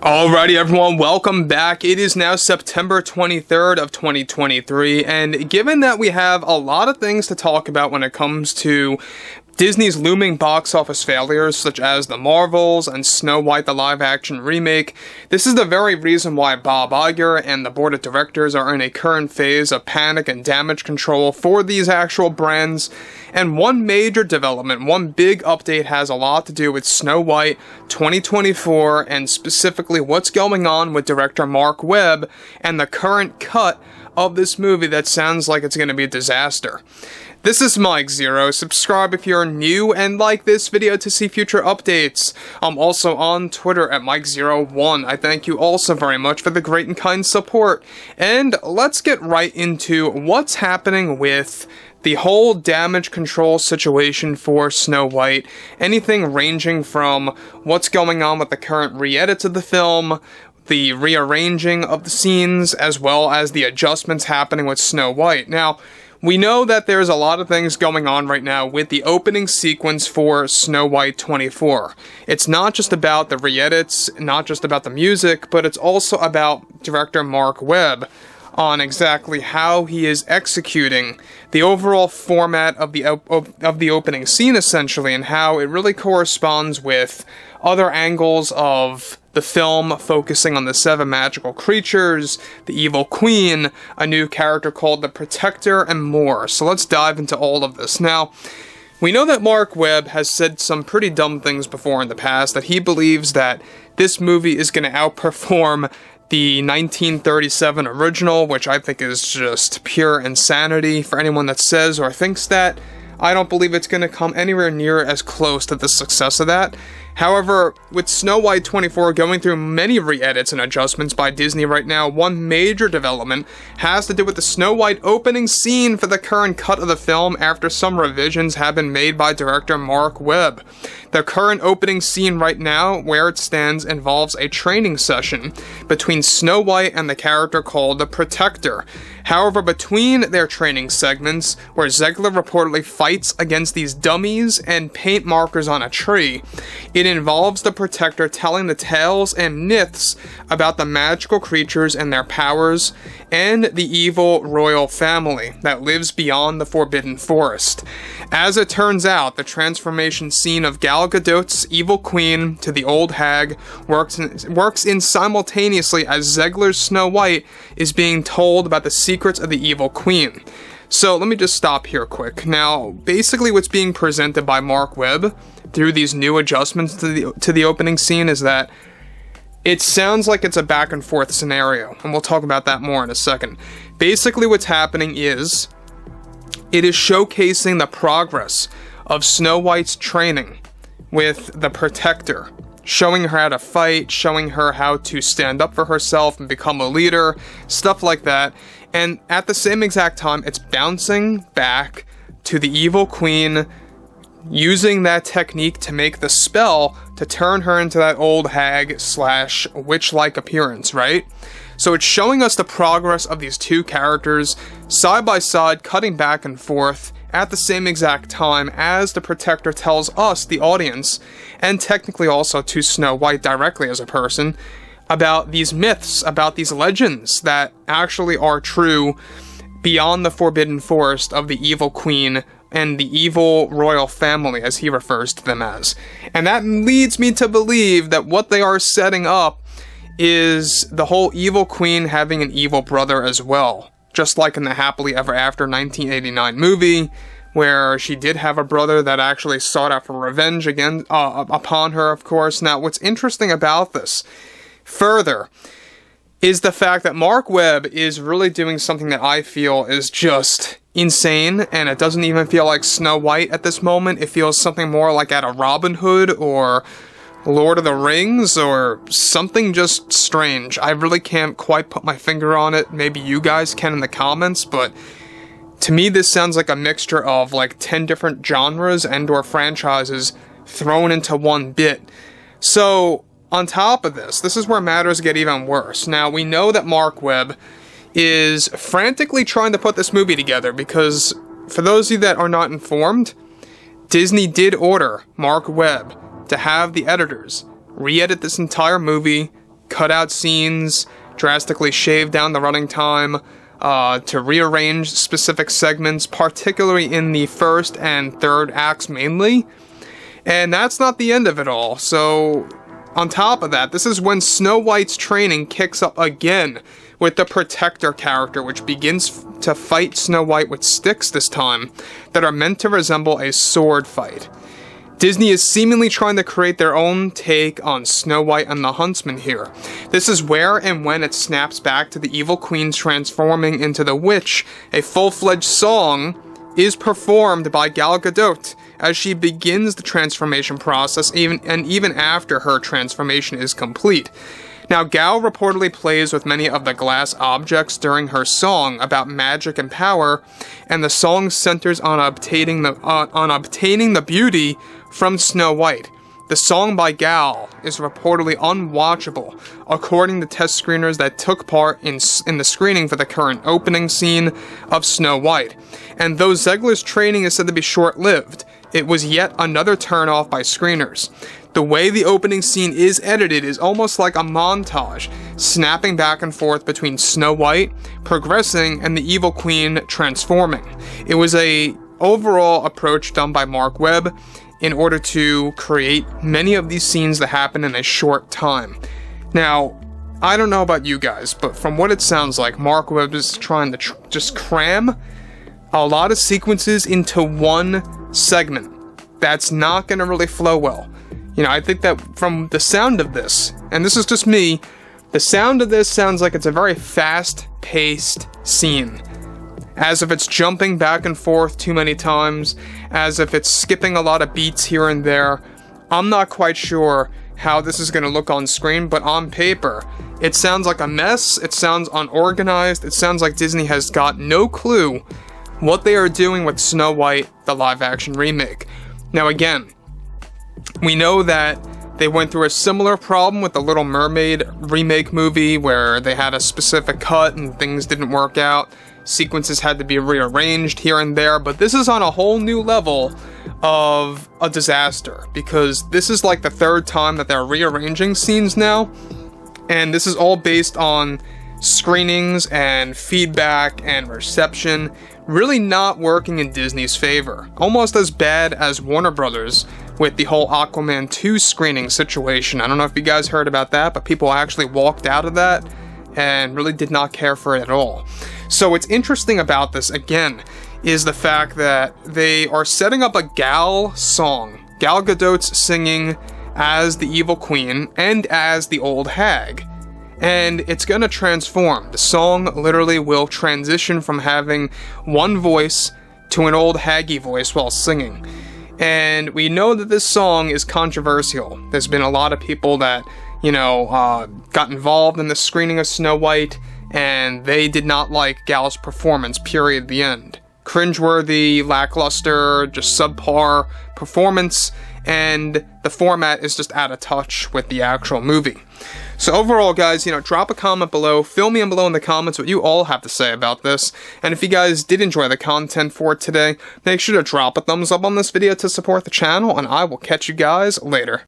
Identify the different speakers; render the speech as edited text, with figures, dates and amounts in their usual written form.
Speaker 1: Alrighty everyone, welcome back. It is now September 23rd of 2023, and given that we have a lot of things to talk about when it comes to Disney's looming box office failures, such as The Marvels and Snow White the live-action remake, this is the very reason why Bob Iger and the board of directors are in a current phase of panic and damage control for these actual brands. And one major development, one big update has a lot to do with Snow White 2024, and specifically what's going on with director Marc Webb and the current cut of this movie that sounds like it's going to be a disaster. This is Mike Zero. Subscribe if you're new and like this video to see future updates. I'm also on Twitter at Mike01. I thank you also very much for the great and kind support. And let's get right into what's happening with the whole damage control situation for Snow White. Anything ranging from what's going on with the current re-edits of the film, the rearranging of the scenes, as well as the adjustments happening with Snow White. Now, we know that there's a lot of things going on right now with the opening sequence for Snow White 24. It's not just about the re-edits, not just about the music, but it's also about director Marc Webb on exactly how he is executing the overall format of the opening scene, essentially, and how it really corresponds with other angles of the film, focusing on the 7 magical creatures, the evil queen, a new character called the Protector, and more. So let's dive into all of this. Now, we know that Marc Webb has said some pretty dumb things before in the past, that he believes that this movie is going to outperform the 1937 original, which I think is just pure insanity for anyone that says or thinks that. I don't believe it's going to come anywhere near as close to the success of that. However, with Snow White 24 going through many re-edits and adjustments by Disney right now, one major development has to do with the Snow White opening scene for the current cut of the film after some revisions have been made by director Marc Webb. The current opening scene right now, where it stands, involves a training session between Snow White and the character called the Protector. However, between their training segments, where Zegler reportedly fights against these dummies and paint markers on a tree, it involves the Protector telling the tales and myths about the magical creatures and their powers, and the evil royal family that lives beyond the Forbidden Forest. As it turns out, the transformation scene of Gal Gadot's evil queen to the old hag works in simultaneously as Zegler's Snow White is being told about the secrets of the evil queen. So let me just stop here quick. Now, basically what's being presented by Marc Webb through these new adjustments to the opening scene is that it sounds like it's a back and forth scenario, and we'll talk about that more in a second. Basically what's happening is it is showcasing the progress of Snow White's training with the Protector, showing her how to fight, showing her how to stand up for herself and become a leader, stuff like that. And at the same exact time, it's bouncing back to the evil queen, using that technique to make the spell to turn her into that old hag / witch-like appearance, right? So it's showing us the progress of these two characters side by side, cutting back and forth at the same exact time as the Protector tells us, the audience, and technically also to Snow White directly as a person, about these myths, about these legends that actually are true beyond the Forbidden Forest of the evil queen and the evil royal family, as he refers to them as. And that leads me to believe that what they are setting up is the whole evil queen having an evil brother as well. Just like in the Happily Ever After 1989 movie, where she did have a brother that actually sought out for revenge again upon her, of course. Now, what's interesting about this, further, is the fact that Marc Webb is really doing something that I feel is just insane, and it doesn't even feel like Snow White at this moment. It feels something more like out of Robin Hood or Lord of the Rings or something just strange. I really can't quite put my finger on it. Maybe you guys can in the comments, but to me this sounds like a mixture of like 10 different genres and or franchises thrown into one bit. So on top of this, this is where matters get even worse. Now, we know that Marc Webb is frantically trying to put this movie together because, for those of you that are not informed, Disney did order Marc Webb to have the editors re-edit this entire movie, cut out scenes, drastically shave down the running time, to rearrange specific segments, particularly in the first and third acts mainly. And that's not the end of it all. So, on top of that, this is when Snow White's training kicks up again with the Protector character, which begins to fight Snow White with sticks this time that are meant to resemble a sword fight. Disney is seemingly trying to create their own take on Snow White and the Huntsman here. This is where and when it snaps back to the evil queen transforming into the witch. A full-fledged song is performed by Gal Gadot as she begins the transformation process, even after her transformation is complete. Now, Gal reportedly plays with many of the glass objects during her song about magic and power, and the song centers on obtaining the beauty from Snow White. The song by Gal is reportedly unwatchable, according to test screeners that took part in the screening for the current opening scene of Snow White. And though Zegler's training is said to be short-lived, it was yet another turn-off by screeners. The way the opening scene is edited is almost like a montage, snapping back and forth between Snow White progressing and the evil queen transforming. It was a overall approach done by Marc Webb in order to create many of these scenes that happen in a short time. Now, I don't know about you guys, but from what it sounds like, Marc Webb is trying to just cram a lot of sequences into one segment. That's not going to really flow well. You know, I think that from the sound of this, and this is just me, the sound of this sounds like it's a very fast-paced scene. As if it's jumping back and forth too many times, as if it's skipping a lot of beats here and there. I'm not quite sure how this is going to look on screen, but on paper, it sounds like a mess, it sounds unorganized, it sounds like Disney has got no clue what they are doing with Snow White, the live-action remake. Now again, we know that they went through a similar problem with the Little Mermaid remake movie where they had a specific cut and things didn't work out. Sequences had to be rearranged here and there, but this is on a whole new level of a disaster because this is like the third time that they're rearranging scenes now, and this is all based on screenings and feedback and reception really not working in Disney's favor. Almost as bad as Warner Brothers with the whole Aquaman 2 screening situation. I don't know if you guys heard about that, but people actually walked out of that and really did not care for it at all. So what's interesting about this, again, is the fact that they are setting up a Gal song. Gal Gadot's singing as the evil queen and as the old hag. And it's gonna transform. The song literally will transition from having one voice to an old haggy voice while singing. And we know that this song is controversial. There's been a lot of people that, got involved in the screening of Snow White, and they did not like Gal's performance, period, the end. Cringeworthy, lackluster, just subpar performance, and the format is just out of touch with the actual movie. So overall, guys, drop a comment below, fill me in below in the comments what you all have to say about this, and if you guys did enjoy the content for today, make sure to drop a thumbs up on this video to support the channel, and I will catch you guys later.